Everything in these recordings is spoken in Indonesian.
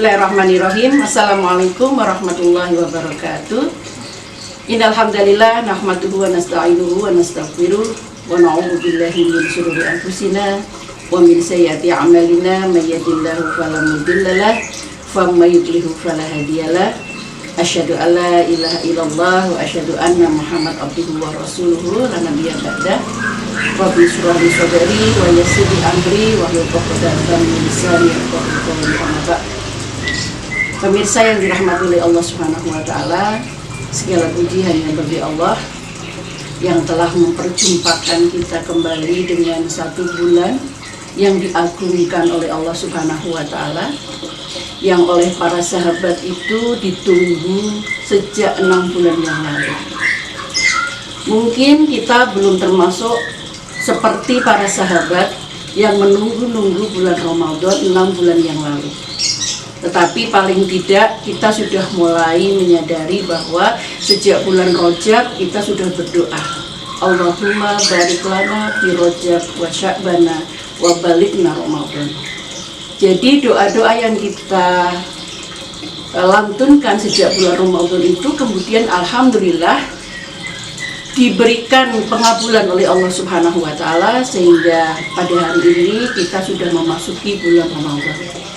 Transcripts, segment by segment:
Bismillahirrahmanirrahim. Assalamualaikum warahmatullahi wabarakatuh. Innal hamdalillah nahmaduhu wa nasta'inuhu wa nastaghfiruh wa na'udzu billahi min shururi anfusina wa min sayyiati a'malina may yahdihillahu fala mudilla lahu wa may yudlil fala hadiyalah. Asyhadu an la ilaha illallah wa asyhadu anna Muhammad abduhu wa rasuluhu la nabiyya ba'da. Rabbi shrah li sadri wa yassir li amri wa hlul 'uqdatam min lisani yafqahu qawli. Amma ba'd. Pemirsa yang dirahmati oleh Allah Subhanahu wa taala, segala puji hanya bagi Allah yang telah memperjumpakan kita kembali dengan satu bulan yang diagungkan oleh Allah Subhanahu wa taala, yang oleh para sahabat itu ditunggu sejak 6 bulan yang lalu. Mungkin kita belum termasuk seperti para sahabat yang menunggu-nunggu bulan Ramadan 6 bulan yang lalu. Tetapi paling tidak kita sudah mulai menyadari bahwa sejak bulan Rajab kita sudah berdoa, Allahumma barik lana fi Rajab wa Sya'bana wa balighna Ramadan. Jadi doa-doa yang kita lantunkan sejak bulan Ramadan itu kemudian alhamdulillah diberikan pengabulan oleh Allah Subhanahu wa taala, sehingga pada hari ini kita sudah memasuki bulan Ramadan.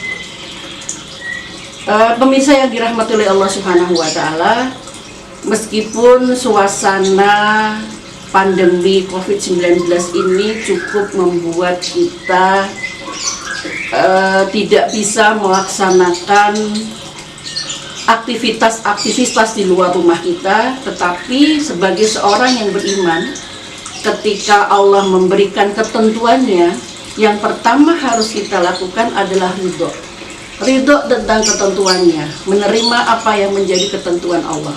Pemirsa yang dirahmati oleh Allah Subhanahu wa taala, meskipun suasana pandemi COVID-19 ini cukup membuat kita tidak bisa melaksanakan aktivitas di luar rumah kita, tetapi sebagai seorang yang beriman, ketika Allah memberikan ketentuannya, yang pertama harus kita lakukan adalah ridho tentang ketentuannya, menerima apa yang menjadi ketentuan Allah.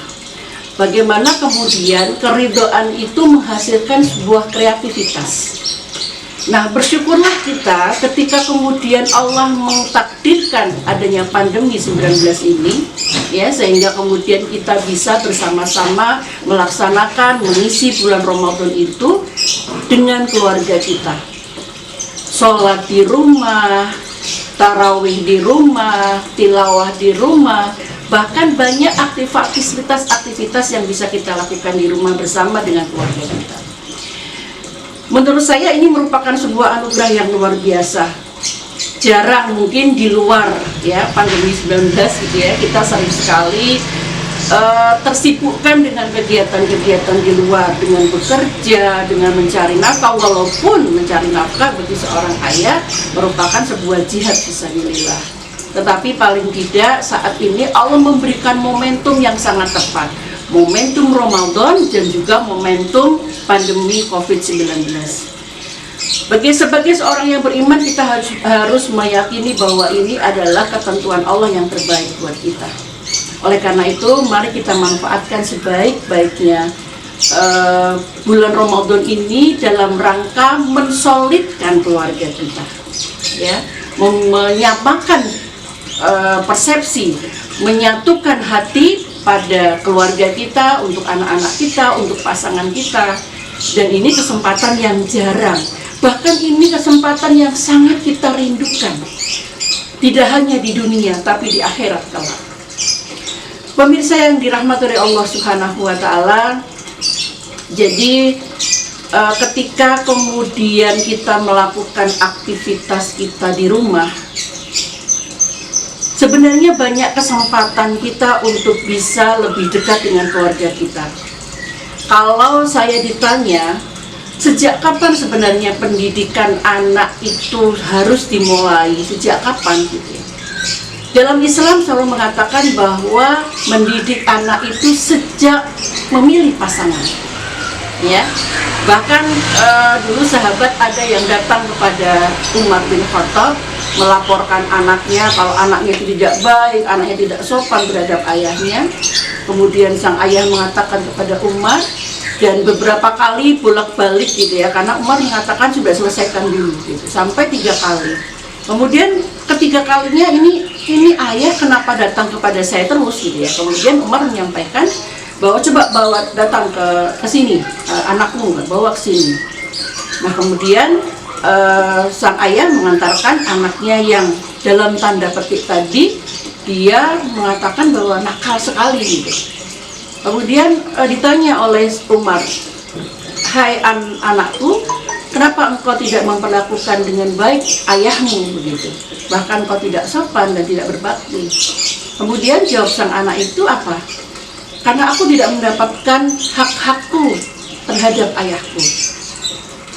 Bagaimana kemudian keridhaan itu menghasilkan sebuah kreativitas. Nah, bersyukurlah kita ketika kemudian Allah mentakdirkan adanya pandemi 19 ini, ya, sehingga kemudian kita bisa bersama-sama melaksanakan mengisi bulan Ramadan itu dengan keluarga kita. Sholat di rumah, tarawih di rumah, tilawah di rumah, bahkan banyak aktivitas yang bisa kita lakukan di rumah bersama dengan keluarga kita. Menurut saya ini merupakan sebuah anugerah yang luar biasa. Jarang mungkin di luar ya pandemi 19 gitu ya, kita sering sekali tersibukkan dengan kegiatan-kegiatan di luar, dengan bekerja, dengan mencari nafkah, walaupun mencari nafkah bagi seorang ayah merupakan sebuah jihad fisabilillah. Tetapi paling tidak saat ini Allah memberikan momentum yang sangat tepat, momentum Ramadan dan juga momentum pandemi COVID-19. Sebagai seorang yang beriman, kita harus meyakini bahwa ini adalah ketentuan Allah yang terbaik buat kita. Oleh karena itu, mari kita manfaatkan sebaik-baiknya bulan Ramadan ini dalam rangka mensolidkan keluarga kita, ya, menyamakan persepsi, menyatukan hati pada keluarga kita, untuk anak-anak kita, untuk pasangan kita. Dan ini kesempatan yang jarang, bahkan ini kesempatan yang sangat kita rindukan, tidak hanya di dunia tapi di akhirat kelak. Pemirsa yang dirahmati oleh Allah Subhanahu wa taala, jadi ketika kemudian kita melakukan aktivitas kita di rumah, sebenarnya banyak kesempatan kita untuk bisa lebih dekat dengan keluarga kita. Kalau saya ditanya, sejak kapan sebenarnya pendidikan anak itu harus dimulai? Sejak kapan gitu? Dalam Islam selalu mengatakan bahwa mendidik anak itu sejak memilih pasangan. Ya, bahkan dulu sahabat ada yang datang kepada Umar bin Khattab melaporkan anaknya kalau anaknya itu tidak baik, anaknya tidak sopan terhadap ayahnya. Kemudian sang ayah mengatakan kepada Umar, dan beberapa kali bolak-balik gitu ya, karena Umar mengatakan sudah selesaikan dulu gitu, sampai 3 kali. Kemudian ketiga kalinya ini ayah kenapa datang kepada saya terus gitu ya. Kemudian Umar menyampaikan bahwa coba datang ke sini, anakmu bawa ke sini. Nah, kemudian sang ayah mengantarkan anaknya yang dalam tanda petik tadi dia mengatakan bahwa nakal sekali gitu. Kemudian ditanya oleh Umar, hai anakku, kenapa engkau tidak memperlakukan dengan baik ayahmu begitu? Bahkan kau tidak sopan dan tidak berbakti. Kemudian jawab sang anak itu apa? Karena aku tidak mendapatkan hak-hakku terhadap ayahku.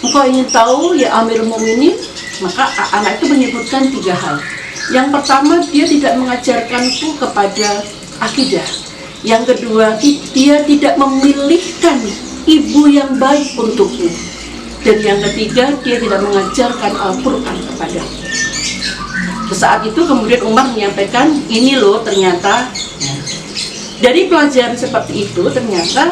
Engkau ingin tahu ya Amirul Mukminin? Maka anak itu menyebutkan 3 hal. Yang pertama, dia tidak mengajarkanku kepada akidah. Yang kedua, dia tidak memilihkan ibu yang baik untukku. Dan yang ketiga, dia tidak mengajarkan Al-Quran kepadaku. Saat itu kemudian Umar menyampaikan, ini loh ternyata. Dari pelajaran seperti itu ternyata,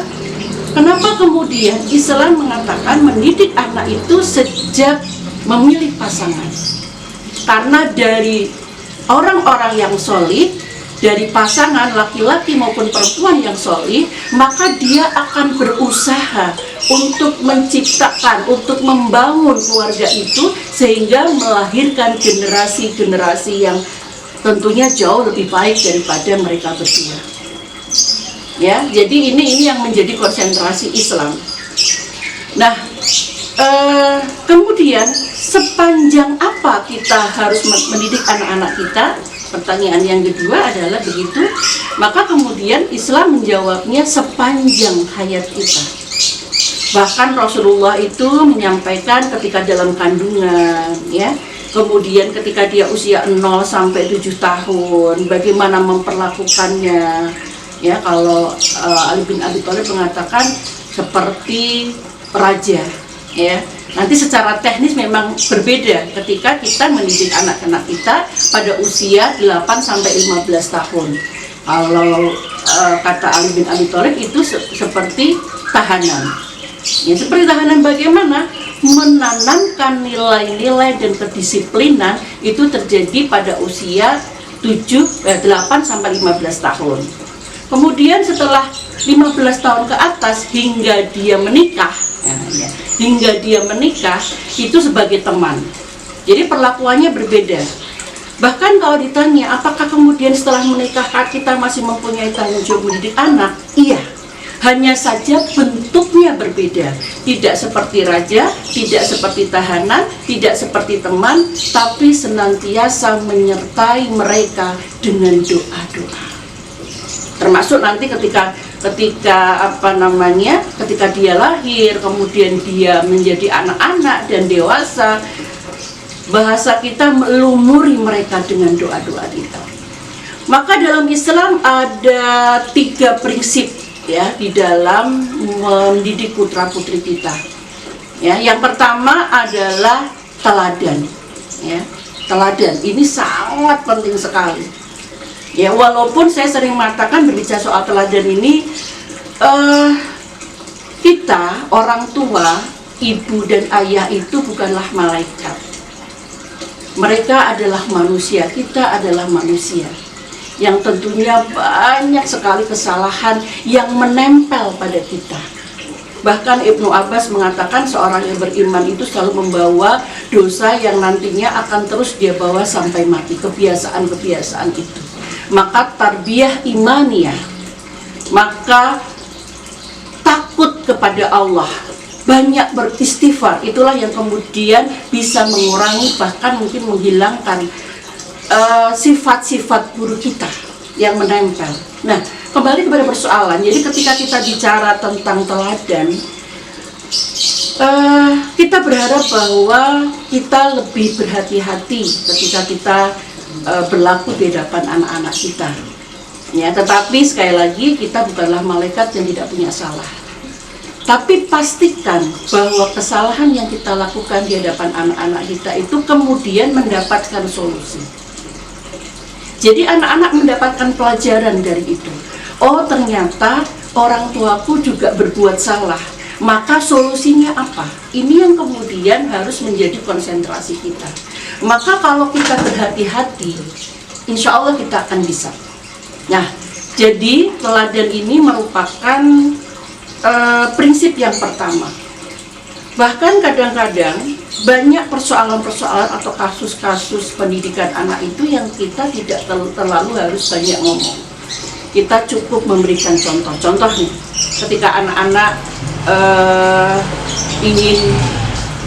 kenapa kemudian Islam mengatakan mendidik anak itu sejak memilih pasangan. Karena dari orang-orang yang solih, dari pasangan laki-laki maupun perempuan yang solih, maka dia akan berusaha untuk menciptakan, untuk membangun keluarga itu sehingga melahirkan generasi-generasi yang tentunya jauh lebih baik daripada mereka berdua. Ya, jadi ini yang menjadi konsentrasi Islam. Nah, kemudian sepanjang apa kita harus mendidik anak-anak kita? Pertanyaan yang kedua adalah begitu, maka kemudian Islam menjawabnya sepanjang hayat kita. Bahkan Rasulullah itu menyampaikan ketika dalam kandungan, ya, kemudian ketika dia usia 0 sampai 7 tahun, bagaimana memperlakukannya. Ya, kalau Ali bin Abi Thalib mengatakan seperti raja, ya. Nanti secara teknis memang berbeda ketika kita mendidik anak-anak kita pada usia 8 sampai 15 tahun. Kalau kata Ali bin Abi Thalib itu seperti tahanan. Ya, seperti tahanan bagaimana? Menanamkan nilai-nilai dan kedisiplinan itu terjadi pada usia 8 sampai 15 tahun. Kemudian setelah 15 tahun ke atas hingga dia menikah, hingga dia menikah itu sebagai teman. Jadi perlakuannya berbeda. Bahkan kalau ditanya apakah kemudian setelah menikah kita masih mempunyai tanggung jawab mendidik anak? Iya. Hanya saja bentuknya berbeda. Tidak seperti raja, tidak seperti tahanan, tidak seperti teman, tapi senantiasa menyertai mereka dengan doa-doa. Termasuk nanti ketika dia lahir, kemudian dia menjadi anak-anak dan dewasa, bahasa kita melumuri mereka dengan doa-doa kita. Maka dalam Islam ada 3 prinsip, ya, di dalam mendidik putra-putri kita. Ya, yang pertama adalah teladan. Ya, teladan ini sangat penting sekali. Ya, walaupun saya sering mengatakan berbicara soal teladan ini, kita orang tua, ibu dan ayah itu bukanlah malaikat. Mereka adalah manusia, kita adalah manusia yang tentunya banyak sekali kesalahan yang menempel pada kita. Bahkan Ibnu Abbas mengatakan seorang yang beriman itu selalu membawa dosa yang nantinya akan terus dia bawa sampai mati, kebiasaan-kebiasaan itu. Maka tarbiyah imaniyah, maka takut kepada Allah, banyak beristighfar, itulah yang kemudian bisa mengurangi bahkan mungkin menghilangkan sifat-sifat buruk kita yang menempel. Nah, kembali kepada persoalan, jadi ketika kita bicara tentang teladan, kita berharap bahwa kita lebih berhati-hati ketika kita berlaku di hadapan anak-anak kita. Ya, tetapi sekali lagi kita bukanlah malaikat yang tidak punya salah. Tapi pastikan bahwa kesalahan yang kita lakukan di hadapan anak-anak kita itu kemudian mendapatkan solusi. Jadi anak-anak mendapatkan pelajaran dari itu. Oh, ternyata orang tuaku juga berbuat salah. Maka solusinya apa? Ini yang kemudian harus menjadi konsentrasi kita. Maka kalau kita berhati-hati, insya Allah kita akan bisa. Nah, jadi teladan ini merupakan prinsip yang pertama. Bahkan kadang-kadang banyak persoalan-persoalan atau kasus-kasus pendidikan anak itu yang kita tidak terlalu harus banyak ngomong. Kita cukup memberikan contoh. Contoh nih, ketika anak-anak ingin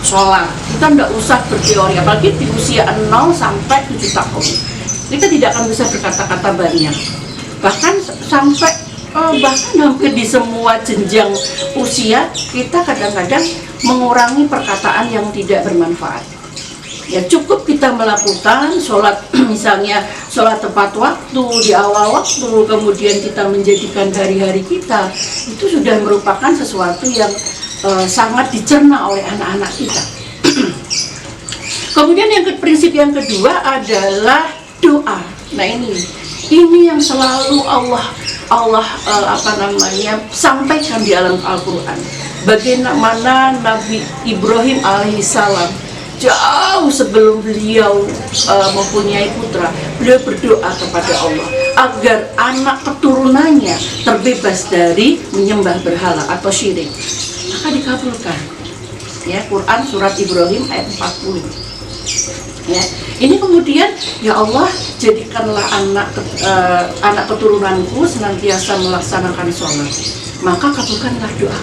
sholat, kita tidak usah berteori, apalagi di usia 0 sampai 7 tahun. Kita tidak akan bisa berkata-kata banyak. Bahkan sampai bahkan hampir di semua jenjang usia kita kadang-kadang mengurangi perkataan yang tidak bermanfaat. Ya cukup kita melakukan sholat, misalnya sholat tepat waktu, di awal waktu, kemudian kita menjadikan hari-hari kita, itu sudah merupakan sesuatu yang sangat dicerna oleh anak-anak kita. Kemudian prinsip yang kedua adalah doa. Nah ini yang selalu Allah sampaikan di dalam Al-Quran. Bagaimana Nabi Ibrahim alaihissalam jauh sebelum beliau mempunyai putra, beliau berdoa kepada Allah agar anak keturunannya terbebas dari menyembah berhala atau syirik. Maka dikabulkan. Ya, Quran surat Ibrahim ayat 40. Ya, ini kemudian ya Allah jadikanlah anak keturunanku senantiasa melaksanakan sholat, maka kabulkanlah doa.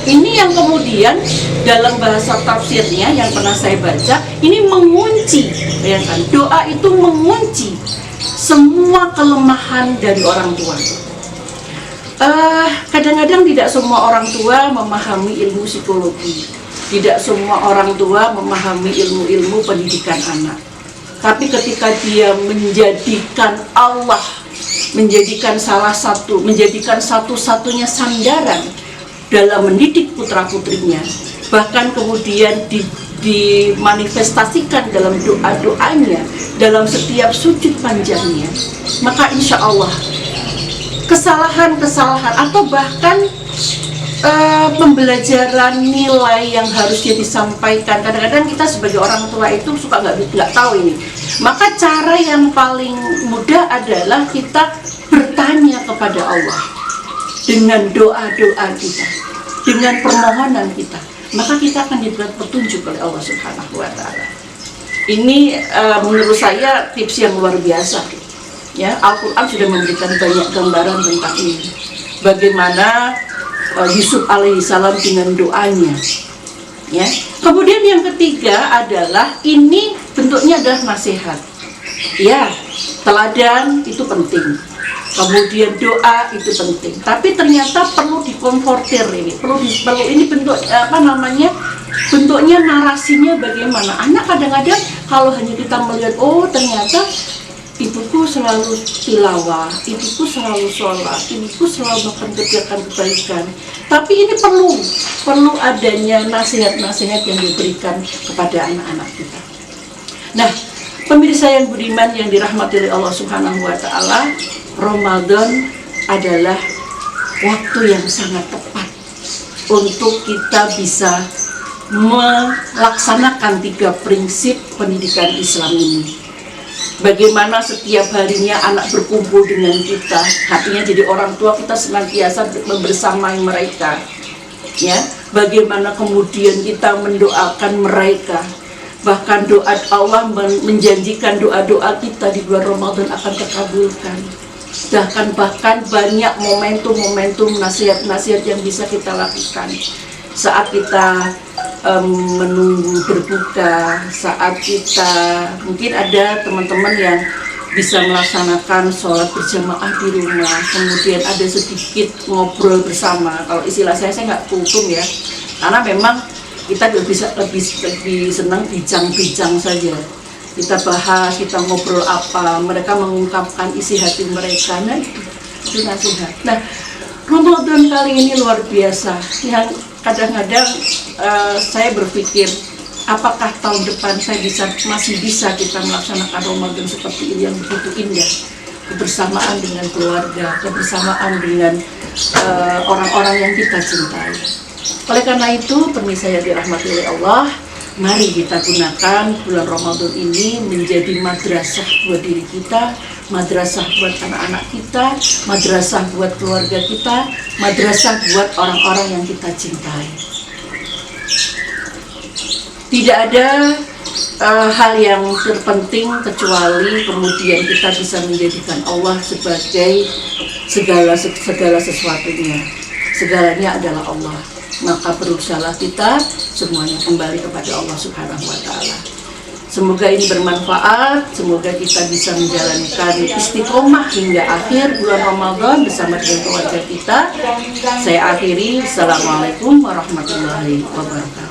Ini yang kemudian dalam bahasa tafsirnya yang pernah saya baca, ini mengunci, bayangkan doa itu mengunci semua kelemahan dari orang tua. Kadang-kadang tidak semua orang tua memahami ilmu psikologi, tidak semua orang tua memahami ilmu-ilmu pendidikan anak. Tapi ketika dia menjadikan Allah, menjadikan satu-satunya sandaran dalam mendidik putra-putrinya, bahkan kemudian dimanifestasikan dalam doa-doanya, dalam setiap sujud panjangnya, maka insya Allah kesalahan-kesalahan atau bahkan pembelajaran nilai yang harusnya disampaikan, kadang-kadang kita sebagai orang tua itu suka nggak tahu ini. Maka cara yang paling mudah adalah kita bertanya kepada Allah dengan doa-doa kita, dengan permohonan kita, maka kita akan diberi petunjuk oleh Allah Subhanahu wa Ta'ala. Ini menurut saya tips yang luar biasa. Ya, Al-Quran sudah memberikan banyak gambaran tentang ini. Bagaimana Yusuf alaihissalam dengan doanya. Ya. Kemudian yang ketiga adalah ini bentuknya adalah nasihat. Ya, teladan itu penting. Kemudian doa itu penting. Tapi ternyata perlu dikonfrontir ini. Perlu ini bentuk bentuknya narasinya bagaimana. Anak kadang-kadang kalau hanya kita melihat ternyata ibuku selalu tilawah, ibuku selalu sholat, ibuku selalu mengerjakan kebaikan. Tapi ini perlu adanya nasihat-nasihat yang diberikan kepada anak-anak kita. Nah, pemirsa yang budiman yang dirahmati oleh Allah Subhanahu wa Ta'ala, Ramadan adalah waktu yang sangat tepat untuk kita bisa melaksanakan 3 prinsip pendidikan Islam ini. Bagaimana setiap harinya anak berkumpul dengan kita, artinya jadi orang tua kita senantiasa membersamai mereka. Ya, bagaimana kemudian kita mendoakan mereka, bahkan doa Allah menjanjikan doa-doa kita di bulan Ramadan akan terkabulkan. Bahkan banyak momentum-momentum nasihat-nasihat yang bisa kita lakukan saat kita menunggu berbuka, saat kita mungkin ada teman-teman yang bisa melaksanakan sholat berjamaah di rumah, kemudian ada sedikit ngobrol bersama. Kalau istilah saya nggak kultum ya, karena memang kita lebih senang bincang-bincang saja. Kita bahas, kita ngobrol apa, mereka mengungkapkan isi hati mereka. Nah itu nasihat. Nah, Ramadan kali ini luar biasa. Yang kadang-kadang saya berpikir, apakah tahun depan saya masih bisa kita melaksanakan Ramadan seperti ini yang begitu indah, kebersamaan dengan keluarga, kebersamaan dengan orang-orang yang kita cintai. Oleh karena itu, pemirsa yang dirahmati oleh Allah, mari kita gunakan bulan Ramadan ini menjadi madrasah buat diri kita, madrasah buat anak-anak kita, madrasah buat keluarga kita, madrasah buat orang-orang yang kita cintai. Tidak ada hal yang terpenting kecuali kemudian kita bisa menjadikan Allah sebagai segala sesuatunya. Segalanya adalah Allah. Maka berusahalah kita semuanya kembali kepada Allah Subhanahu wa Ta'ala. Semoga ini bermanfaat, semoga kita bisa menjalankan istiqomah hingga akhir bulan Ramadan bersama dengan keluarga kita. Saya akhiri, Assalamualaikum warahmatullahi wabarakatuh.